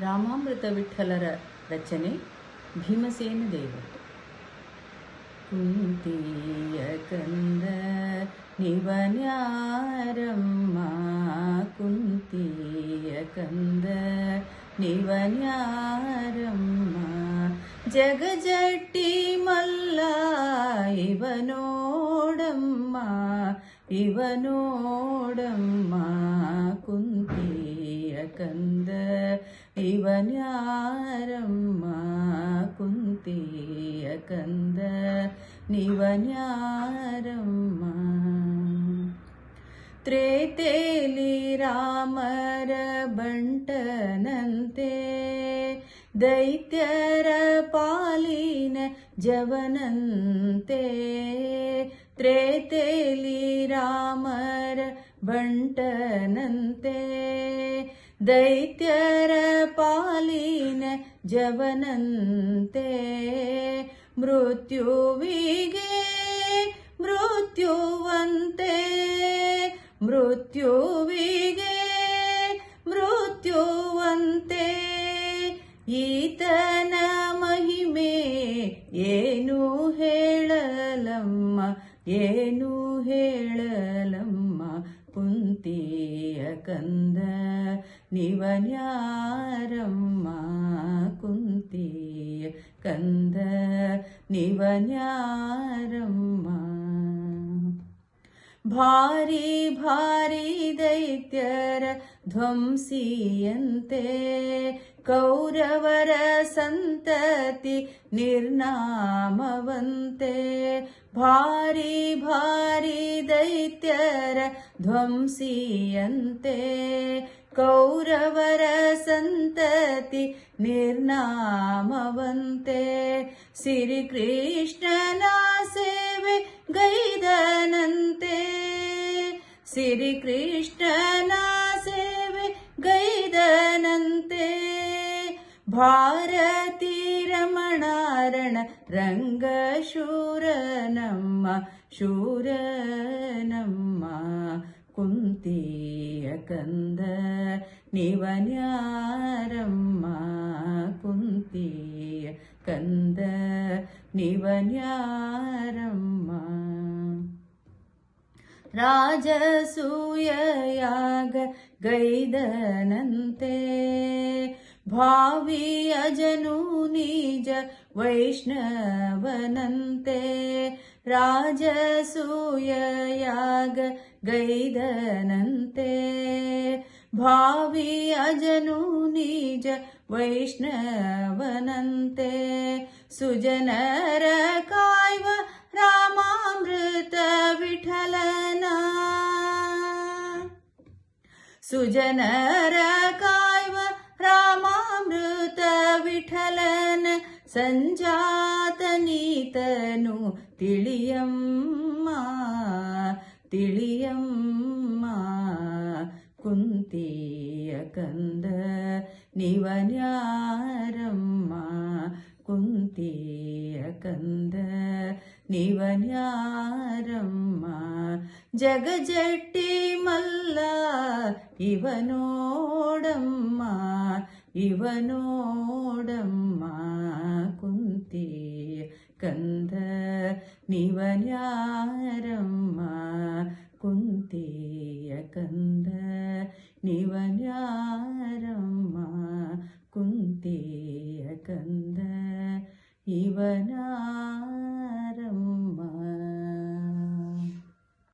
ರಾಮಾಮೃತ ವಿಠ್ಠಲರ ರಚನೆ ಭೀಮಸೇನ ದೇವರು. ಕುಂತಿಯ ಕಂದ ನಿವನ್ಯಾರಮ್ಮ, ಕುಂತಿಯ ಕಂದ ನಿವನ್ಯಾರಮ್ಮ, ಜಗಜಟ್ಟಿ ಮಲ್ಲ ಇವನೋಡಮ್ಮ, ಇವನೋಡಮ್ಮ, ಕುಂತಿಯ ಕಂದ ಇವನ್ಯಾರಮ್ಮ, ಕುಂತಿಯ ಕಂದ ನಿವನ್ಯಾರಮ್ಮ. ತ್ರೇತೇಲಿ ರಾಮರ ಬಂಟನಂತೆ, ದೈತ್ಯರ ಪಾಲಿನ ಜವನಂತೆ. ತ್ರೇತೇಲಿ ರಾಮರ ಬಂಟನಂತೆ, ದೈತ್ಯರ ಪಾಲಿನ ಜವನಂತೆ. ಮೃತ್ಯುವಿಗೆ ಮೃತ್ಯುವಂತೆ, ಮೃತ್ಯುವಿಗೆ ಮೃತ್ಯುವಂತೆ. ಈತನ ಮಹಿಮೆ ಏನು ಹೇಳಲಮ್ಮ, ಏನು ಹೇಳಲಮ್ಮ, ಕುಂತಿಯ ಕಂದ ನಿವನ್ಯಾರಮ್ಮ, ಕುಂತಿಯ ಕಂದ ನಿವನ್ಯಾರಮ್ಮ. ಭಾರಿ ಭಾರಿ ದೈತ್ಯರ ಧ್ವಂಸಿಯಂತೆ, ಕೌರವರ ಸಂತತಿ ನಿರ್ನಾಮವಂತೆ. ಭಾರಿ ಭಾರಿ ದೈತ್ಯರ ಧ್ವಂಸಿಯಂತೆ, ಕೌರವರ ಸಂತತಿ ನಿರ್ನಾಮವಂತೆ. ಶ್ರೀಕೃಷ್ಣನ ಸೇವೆ ಗೈದನಂತೆ, ಶ್ರೀಕೃಷ್ಣನ ಸೇವೆ ಗೈದನಂತೆ. ಭಾರತೀ ರಮಣಾರಣ ರಂಗ ಶೂರನಮ್ಮ, ಶೂರನಮ್ಮ, ಕುಂತಿಯ ಕಂದ ನಿವನ್ಯಾರಮ್ಮ, ಕುಂತಿಯ ಕಂದ ನಿವನ್ಯಾರಮ್ಮ. ರಾಜಸೂಯಯಾಗ ಗೈದನಂತೆ, ಭಾವಿ ಅಜನು ನಿಜ ವೈಷ್ಣವನಂತೆ. ರಾಜಸೂಯಯಾಗ ಗೈದನಂತೆ, ಭಾವಿ ಅಜನು ನಿಜ ವೈಷ್ಣವನಂತೆ. ಸುಜನರ ಕಾಯ್ವ ರಾಮಾಮೃತ ವಿಠಲನ, ಸುಜನರ ಕಾಯ್ವ ರಾಮಾಮೃತ ವಿಠಲನ. ಸಂಜಾತನೀತನು ತಿಳಿಯಮ್ಮ, ತಿಳಿಯಮ್ಮ, ಕುಂತಿಯ ಕಂದ ನಿವನ್ಯಾರಮ್ಮ, ಕುಂತಿಯ ಕಂದ ನಿವನ್ಯಾರಮ್ಮ. ಜಗಜಟ್ಟಿ ಮಲ್ಲ ಇವನೋಡಮ್ಮ, ಇವನೋಡಮ್ಮ, ಕುಂತಿಯ ಕಂದ ನಿವನ್ಯಾರಮ್ಮ, ಕುಂತಿಯ ಕಂದ ನಿವನ್ಯಾರಮ್ಮ, ಕುಂತಿಯ ಕಂದ ಇವನ